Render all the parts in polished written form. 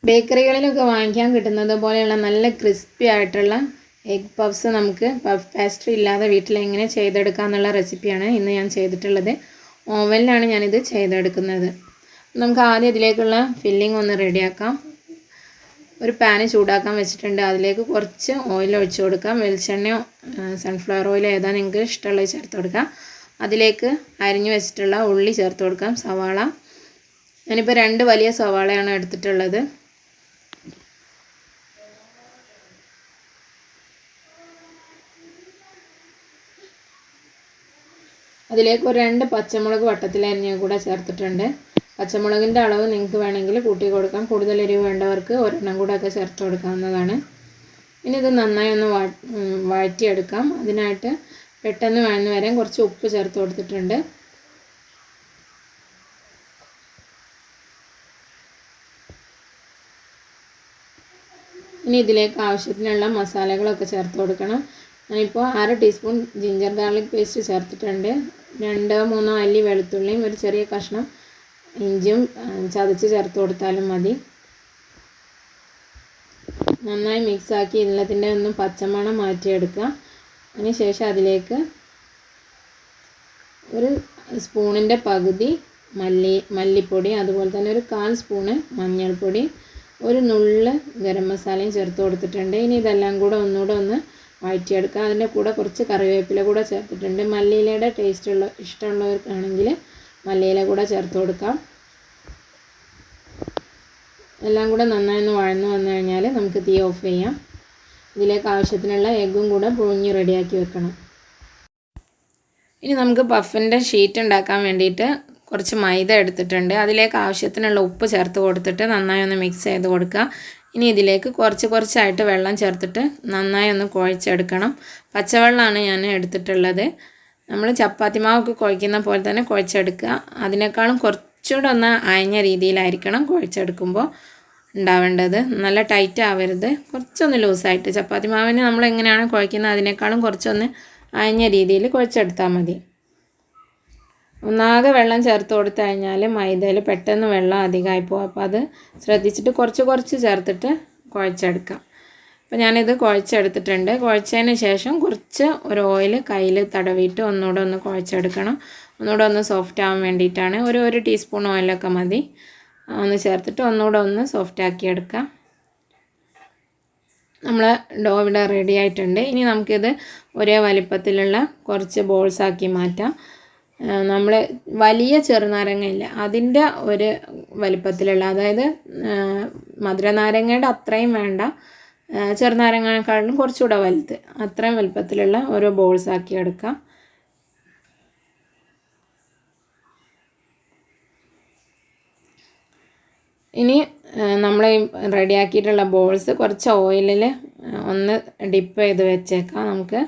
ബേക്കറികളിലൊക്കെ വാങ്ങിക്കാൻ കിട്ടുന്നത് പോലെയുള്ള നല്ല ക്രിസ്പി ആയിട്ടുള്ള എഗ് പഫ്സ് നമുക്ക് പഫ് പാസ്ട്രി ഇല്ലാതെ വീട്ടിൽ എങ്ങനെ ചെയ്തെടുക്കാം എന്നുള്ള റെസിപ്പിയാണ് ഇന്ന് ഞാൻ ചെയ്തിട്ടുള്ളത്. ഓവനിലാണ് ഞാനിത് ചെയ്തെടുക്കുന്നത്. നമുക്ക് ആദ്യം ഇതിലേക്കുള്ള ഫില്ലിംഗ് ഒന്ന് റെഡിയാക്കാം. ഒരു പാന് ചൂടാക്കാൻ വെച്ചിട്ടുണ്ട്. അതിലേക്ക് കുറച്ച് ഓയിൽ ഒഴിച്ച് കൊടുക്കാം. വെളിച്ചെണ്ണയോ സൺഫ്ലവർ ഓയിൽ ഏതാ നിങ്ങൾക്ക് ഇഷ്ടമുള്ളത് ചേർത്ത് കൊടുക്കാം. അതിലേക്ക് അരിഞ്ഞു വെച്ചിട്ടുള്ള ഉള്ളി ചേർത്ത് കൊടുക്കാം. സവാള ഞാനിപ്പോൾ 2 വലിയ സവാളയാണ് എടുത്തിട്ടുള്ളത്. അതിലേക്ക് ഒരു 2 പച്ചമുളക് വട്ടത്തിൽ അരിഞ്ഞ കൂടെ ചേർത്തിട്ടുണ്ട്. പച്ചമുളകിൻ്റെ അളവ് നിങ്ങൾക്ക് വേണമെങ്കിൽ കൂട്ടി കൊടുക്കാം. കൂടുതൽ എരിവ് വേണ്ടവർക്ക് ഒരെണ്ണം കൂടെ ഒക്കെ ചേർത്ത് കൊടുക്കാവുന്നതാണ്. ഇനി ഇത് നന്നായി ഒന്ന് വഴറ്റിയെടുക്കാം. അതിനായിട്ട് പെട്ടെന്ന് വഴന്ന് വരാൻ കുറച്ച് ഉപ്പ് ചേർത്ത് കൊടുത്തിട്ടുണ്ട്. ഇനി ഇതിലേക്ക് ആവശ്യത്തിനുള്ള മസാലകളൊക്കെ ചേർത്ത് കൊടുക്കണം. ഞാനിപ്പോൾ 1/2 ടീസ്പൂൺ ജിഞ്ചർ ഗാർലിക് പേസ്റ്റ് ചേർത്തിട്ടുണ്ട്. 2-3 അല്ലി വെളുത്തുള്ളിയും ഒരു ചെറിയ കഷ്ണം ഇഞ്ചിയും ചതച്ച് ചേർത്ത് കൊടുത്താലും മതി. നന്നായി മിക്സാക്കി എല്ലാത്തിൻ്റെ ഒന്നും പച്ചമണം മാറ്റിയെടുക്കുക. അതിനുശേഷം അതിലേക്ക് ഒരു സ്പൂണിൻ്റെ പകുതി മല്ലിപ്പൊടി, അതുപോലെ തന്നെ ഒരു 1/4 സ്പൂണ് മഞ്ഞൾപ്പൊടി, ഒരു നുള്ള് ഗരം മസാലയും ചേർത്ത് കൊടുത്തിട്ടുണ്ട്. ഇനി ഇതെല്ലാം കൂടെ ഒന്നുകൂടെ ഒന്ന് വഴറ്റിയെടുക്കുക. അതിൻ്റെ കൂടെ കുറച്ച് കറിവേപ്പില കൂടെ ചേർത്തിട്ടുണ്ട്. മല്ലിയിലയുടെ ഇഷ്ടമുള്ളവർക്കാണെങ്കിൽ മല്ലിയില കൂടെ ചേർത്ത് കൊടുക്കാം. എല്ലാം കൂടെ നന്നായി ഒന്ന് വഴന്ന് വന്നു കഴിഞ്ഞാൽ നമുക്ക് തീ ഓഫ് ചെയ്യാം. ഇതിലേക്ക് ആവശ്യത്തിനുള്ള എഗ്ഗും കൂടെ പുഴുങ്ങി റെഡിയാക്കി വെക്കണം. ഇനി നമുക്ക് പഫിൻ്റെ ഷീറ്റ് ഉണ്ടാക്കാൻ വേണ്ടിയിട്ട് കുറച്ച് മൈദ എടുത്തിട്ടുണ്ട്. അതിലേക്ക് ആവശ്യത്തിനുള്ള ഉപ്പ് ചേർത്ത് കൊടുത്തിട്ട് നന്നായി ഒന്ന് മിക്സ് ചെയ്ത് കൊടുക്കുക. ഇനി ഇതിലേക്ക് കുറച്ചായിട്ട് വെള്ളം ചേർത്തിട്ട് നന്നായി ഒന്ന് കുഴച്ചെടുക്കണം. പച്ചവെള്ളമാണ് ഞാൻ എടുത്തിട്ടുള്ളത്. നമ്മൾ ചപ്പാത്തി മാവൊക്കെ കുഴക്കുന്ന പോലെ തന്നെ കുഴച്ചെടുക്കുക. അതിനേക്കാളും കുറച്ചുകൂടെ ഒന്ന് അയഞ്ഞ രീതിയിലായിരിക്കണം കുഴച്ചെടുക്കുമ്പോൾ ഉണ്ടാവേണ്ടത്. നല്ല ടൈറ്റ് ആവരുത്, കുറച്ചൊന്ന് ലൂസായിട്ട്. ചപ്പാത്തി മാവിന് നമ്മൾ എങ്ങനെയാണ് കുഴക്കുന്നത് അതിനേക്കാളും കുറച്ചൊന്ന് അയഞ്ഞ രീതിയിൽ കുഴച്ചെടുത്താൽ മതി. ഒന്നാകെ വെള്ളം ചേർത്ത് കൊടുത്തു കഴിഞ്ഞാൽ മൈദയിൽ പെട്ടെന്ന് വെള്ളം അധികമായി പോകും. അപ്പോൾ അത് ശ്രദ്ധിച്ചിട്ട് കുറച്ച് ചേർത്തിട്ട് കുഴച്ചെടുക്കാം. അപ്പോൾ ഞാനിത് കുഴച്ചെടുത്തിട്ടുണ്ട്. കുഴച്ചതിന് ശേഷം കുറച്ച് ഒരു ഓയിൽ കയ്യിൽ തടവിയിട്ട് ഒന്നുകൂടെ ഒന്ന് കുഴച്ചെടുക്കണം. ഒന്നുകൂടെ ഒന്ന് സോഫ്റ്റ് ആവാൻ വേണ്ടിയിട്ടാണ്. ഒരു ടീസ്പൂൺ ഓയിലൊക്കെ മതി. ഒന്ന് ചേർത്തിട്ട് ഒന്നുകൂടെ ഒന്ന് സോഫ്റ്റ് ആക്കിയെടുക്കാം. നമ്മൾ ഡോ ഇവിടെ റെഡി ആയിട്ടുണ്ട്. ഇനി നമുക്കിത് ഒരേ വലിപ്പത്തിലുള്ള കുറച്ച് ബോൾസാക്കി മാറ്റാം. നമ്മൾ വലിയ ചെറുനാരങ്ങയില്ല അതിൻ്റെ ഒരു വലിപ്പത്തിലുള്ള, അതായത് മധുരനാരങ്ങയുടെ അത്രയും വേണ്ട, ചെറുനാരങ്ങയെക്കാളും കുറച്ചുകൂടെ വലുത്, അത്രയും വലിപ്പത്തിലുള്ള ഓരോ ബോൾസാക്കി എടുക്കാം. ഇനി നമ്മൾ റെഡിയാക്കിയിട്ടുള്ള ബോൾസ് കുറച്ച് ഓയിലിൽ ഒന്ന് ഡിപ്പ് ചെയ്ത് വെച്ചേക്കാം. നമുക്ക്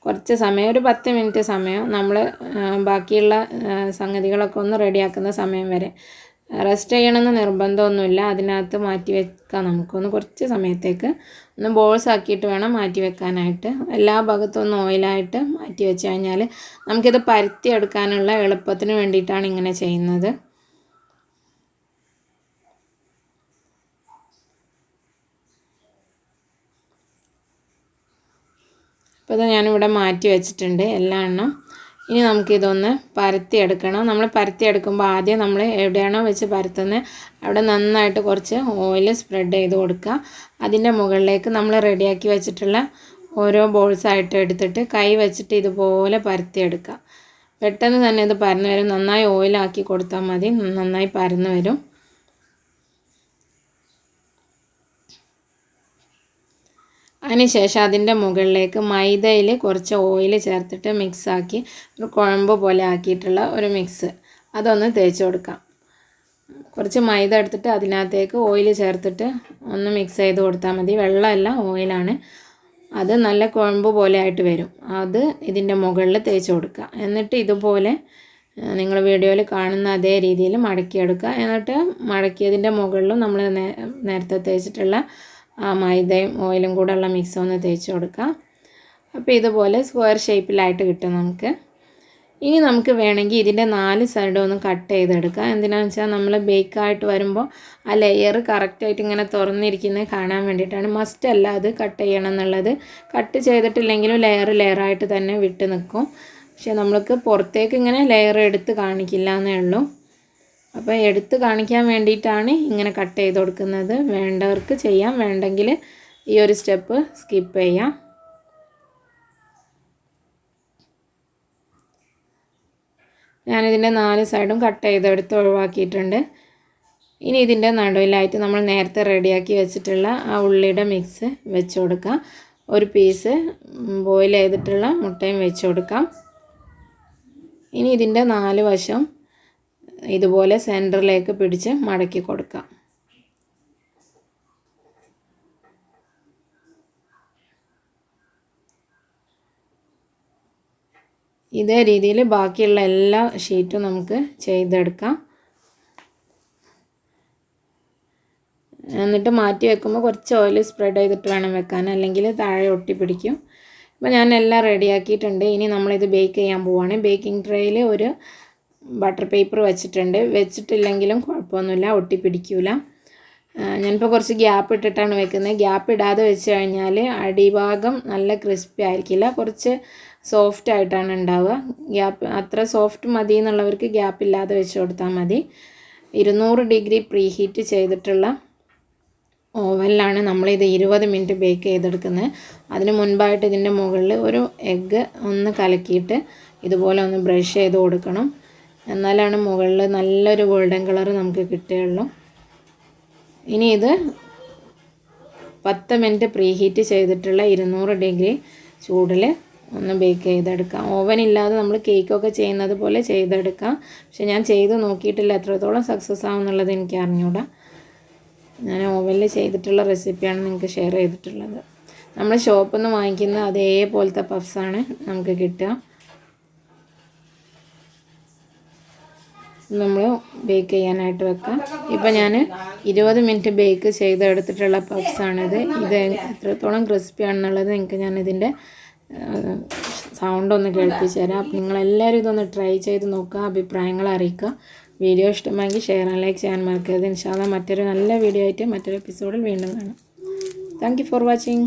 കുറച്ച് സമയം, ഒരു 10 മിനിറ്റ് സമയം, നമ്മൾ ബാക്കിയുള്ള സംഗതികളൊക്കെ ഒന്ന് റെഡിയാക്കുന്ന സമയം വരെ റെസ്റ്റ് ചെയ്യണമെന്ന് നിർബന്ധമൊന്നുമില്ല. അതിനകത്ത് മാറ്റി വെക്കാം. നമുക്കൊന്ന് കുറച്ച് സമയത്തേക്ക് ഒന്ന് ബോൾസ് ആക്കിയിട്ട് വേണം മാറ്റി വെക്കാനായിട്ട്. എല്ലാ ഭാഗത്തും ഒന്ന് ഓയിലായിട്ട് മാറ്റി വെച്ച് കഴിഞ്ഞാൽ നമുക്കിത് പരത്തിയെടുക്കാനുള്ള എളുപ്പത്തിന് വേണ്ടിയിട്ടാണ് ഇങ്ങനെ ചെയ്യുന്നത്. അപ്പോൾ ഇത് ഞാനിവിടെ മാറ്റി വെച്ചിട്ടുണ്ട് എല്ലാ എണ്ണം. ഇനി നമുക്കിതൊന്ന് പരത്തിയെടുക്കണം. നമ്മൾ പരത്തിയെടുക്കുമ്പോൾ ആദ്യം നമ്മൾ എവിടെയാണോ വെച്ച് പരത്തുന്നത് അവിടെ നന്നായിട്ട് കുറച്ച് ഓയിൽ സ്പ്രെഡ് ചെയ്ത് കൊടുക്കുക. അതിൻ്റെ മുകളിലേക്ക് നമ്മൾ റെഡിയാക്കി വെച്ചിട്ടുള്ള ഓരോ ബോൾസായിട്ട് എടുത്തിട്ട് കൈ വെച്ചിട്ട് ഇതുപോലെ പരത്തിയെടുക്കുക. പെട്ടെന്ന് തന്നെ ഇത് പരന്ന് വരും. നന്നായി ഓയിലാക്കി കൊടുത്താൽ മതി, നന്നായി പരന്ന് വരും. അതിനുശേഷം അതിൻ്റെ മുകളിലേക്ക് മൈദയിൽ കുറച്ച് ഓയിൽ ചേർത്തിട്ട് മിക്സാക്കി ഒരു കുഴമ്പ് പോലെ ആക്കിയിട്ടുള്ള ഒരു മിക്സ് അതൊന്ന് തേച്ച് കൊടുക്കാം. കുറച്ച് മൈദ എടുത്തിട്ട് അതിനകത്തേക്ക് ഓയിൽ ചേർത്തിട്ട് ഒന്ന് മിക്സ് ചെയ്ത് കൊടുത്താൽ മതി. വെള്ളമല്ല, ഓയിലാണ്. അത് നല്ല കുഴമ്പ് പോലെ ആയിട്ട് വരും. അത് ഇതിൻ്റെ മുകളിൽ തേച്ച് കൊടുക്കുക. എന്നിട്ട് ഇതുപോലെ നിങ്ങൾ വീഡിയോയിൽ കാണുന്ന അതേ രീതിയിൽ മടക്കിയെടുക്കുക. എന്നിട്ട് മടക്കിയതിൻ്റെ മുകളിലും നമ്മൾ നേരത്തെ തേച്ചിട്ടുള്ള മൈദയും ഓയിലും കൂടെ ഉള്ള മിക്സ് ഒന്ന് തേച്ച് കൊടുക്കാം. അപ്പോൾ ഇതുപോലെ സ്ക്വയർ ഷേപ്പിലായിട്ട് കിട്ടും നമുക്ക്. ഇനി നമുക്ക് വേണമെങ്കിൽ ഇതിൻ്റെ 4 സൈഡും ഒന്ന് കട്ട് ചെയ്തെടുക്കാം. എന്തിനാണെന്ന് വെച്ചാൽ നമ്മൾ ബേക്കായിട്ട് വരുമ്പോൾ ആ ലെയർ കറക്റ്റായിട്ട് ഇങ്ങനെ തുറന്നിരിക്കുന്നത് കാണാൻ വേണ്ടിയിട്ടാണ്. മസ്റ്റല്ല അത് കട്ട് ചെയ്യണം എന്നുള്ളത്. കട്ട് ചെയ്തിട്ടില്ലെങ്കിലും ലെയറായിട്ട് തന്നെ വിട്ട് നിൽക്കും. പക്ഷേ നമ്മൾക്ക് പുറത്തേക്ക് ഇങ്ങനെ ലെയർ എടുത്ത് കാണിക്കില്ല എന്നേ ഉള്ളൂ. അപ്പോൾ എടുത്ത് കാണിക്കാൻ വേണ്ടിയിട്ടാണ് ഇങ്ങനെ കട്ട് ചെയ്ത് കൊടുക്കുന്നത്. വേണ്ടവർക്ക് ചെയ്യാം, വേണ്ടെങ്കിൽ ഈ ഒരു സ്റ്റെപ്പ് സ്കിപ്പ് ചെയ്യാം. ഞാനിതിൻ്റെ 4 സൈഡും കട്ട് ചെയ്തെടുത്ത് ഒഴിവാക്കിയിട്ടുണ്ട്. ഇനി ഇതിൻ്റെ നടുവിലായിട്ട് നമ്മൾ നേരത്തെ റെഡിയാക്കി വെച്ചിട്ടുള്ള ആ ഉള്ളിയുടെ മിക്സ് വെച്ച് കൊടുക്കാം. ഒരു പീസ് ബോയിൽ ചെയ്തിട്ടുള്ള മുട്ടയും വെച്ച് കൊടുക്കാം. ഇനി ഇതിൻ്റെ 4 വശം ഇതുപോലെ സെൻറ്ററിലേക്ക് പിടിച്ച് മടക്കി കൊടുക്കാം. ഇതേ രീതിയിൽ ബാക്കിയുള്ള എല്ലാ ഷീറ്റും നമുക്ക് ചെയ്തെടുക്കാം. എന്നിട്ട് മാറ്റി വെക്കുമ്പോൾ കുറച്ച് ഓയിൽ സ്പ്രെഡ് ചെയ്തിട്ട് വേണം വെക്കാൻ, അല്ലെങ്കിൽ താഴെ ഒട്ടിപ്പിടിക്കും. അപ്പോൾ ഞാൻ എല്ലാം റെഡിയാക്കിയിട്ടുണ്ട്. ഇനി നമ്മളിത് ബേക്ക് ചെയ്യാൻ പോവുകയാണ്. ബേക്കിംഗ് ട്രേയിൽ ഒരു ബട്ടർ പേപ്പർ വെച്ചിട്ടുണ്ട്. വെച്ചിട്ടില്ലെങ്കിലും കുഴപ്പമൊന്നുമില്ല, ഒട്ടിപ്പിടിക്കില്ല. ഞാനിപ്പോൾ കുറച്ച് ഗ്യാപ്പ് ഇട്ടിട്ടാണ് വെക്കുന്നത്. ഗ്യാപ്പ് ഇടാതെ വെച്ച് കഴിഞ്ഞാൽ അടിഭാഗം നല്ല ക്രിസ്പി ആയിരിക്കില്ല, കുറച്ച് സോഫ്റ്റ് ആയിട്ടാണ് ഉണ്ടാവുക. ഗ്യാപ്പ് അത്ര സോഫ്റ്റ് മതി എന്നുള്ളവർക്ക് ഗ്യാപ്പ് ഇല്ലാതെ വെച്ച് കൊടുത്താൽ മതി. 200 ഡിഗ്രി പ്രീ ഹീറ്റ് ചെയ്തിട്ടുള്ള ഓവനിലാണ് നമ്മളിത് 20 മിനിറ്റ് ബേക്ക് ചെയ്തെടുക്കുന്നത്. അതിന് മുൻപായിട്ട് ഇതിൻ്റെ മുകളിൽ ഒരു എഗ്ഗ് ഒന്ന് കലക്കിയിട്ട് ഇതുപോലെ ഒന്ന് ബ്രഷ് ചെയ്ത് കൊടുക്കണം. എന്നാലാണ് മുകളിൽ നല്ലൊരു ഗോൾഡൻ കളർ നമുക്ക് കിട്ടുകയുള്ളൂ. ഇനി ഇത് 10 മിനിറ്റ് പ്രീ ഹീറ്റ് ചെയ്തിട്ടുള്ള 200 ഡിഗ്രി ചൂടിൽ ഒന്ന് ബേക്ക് ചെയ്തെടുക്കാം. ഓവൻ ഇല്ലാതെ നമ്മൾ കേക്കൊക്കെ ചെയ്യുന്നത് പോലെ ചെയ്തെടുക്കാം. പക്ഷെ ഞാൻ ചെയ്ത് നോക്കിയിട്ടില്ല, എത്രത്തോളം സക്സസ് ആവുമെന്നുള്ളത് എനിക്ക് അറിഞ്ഞൂടാ. ഞാൻ ഓവനിൽ ചെയ്തിട്ടുള്ള റെസിപ്പിയാണ് നിങ്ങൾക്ക് ഷെയർ ചെയ്തിട്ടുള്ളത്. നമ്മൾ ഷോപ്പിൽ നിന്ന് വാങ്ങിക്കുന്ന അതേപോലത്തെ പഫ്സാണ് നമുക്ക് കിട്ടുക. നമ്മൾ ബേക്ക് ചെയ്യാനായിട്ട് വെക്കാം. ഇപ്പോൾ ഞാൻ 20 മിനിറ്റ് ബേക്ക് ചെയ്തെടുത്തിട്ടുള്ള പഫ്സാണിത്. ഇത് എത്രത്തോളം ക്രിസ്പി ആണെന്നുള്ളത് നിങ്ങൾക്ക് ഞാനിതിൻ്റെ സൗണ്ട് ഒന്ന് കേൾപ്പിച്ച് തരാം. അപ്പോൾ നിങ്ങളെല്ലാവരും ഇതൊന്ന് ട്രൈ ചെയ്ത് നോക്കുക, അഭിപ്രായങ്ങൾ അറിയിക്കുക. വീഡിയോ ഇഷ്ടമായെങ്കിൽ ഷെയർ ആൻഡ് ലൈക്ക് ചെയ്യാൻ മറക്കരുത്. ഇൻഷാ അല്ലാഹ് മറ്റൊരു നല്ല വീഡിയോ ആയിട്ട് മറ്റൊരു എപ്പിസോഡിൽ വീണ്ടും കാണാം. Thank you for watching.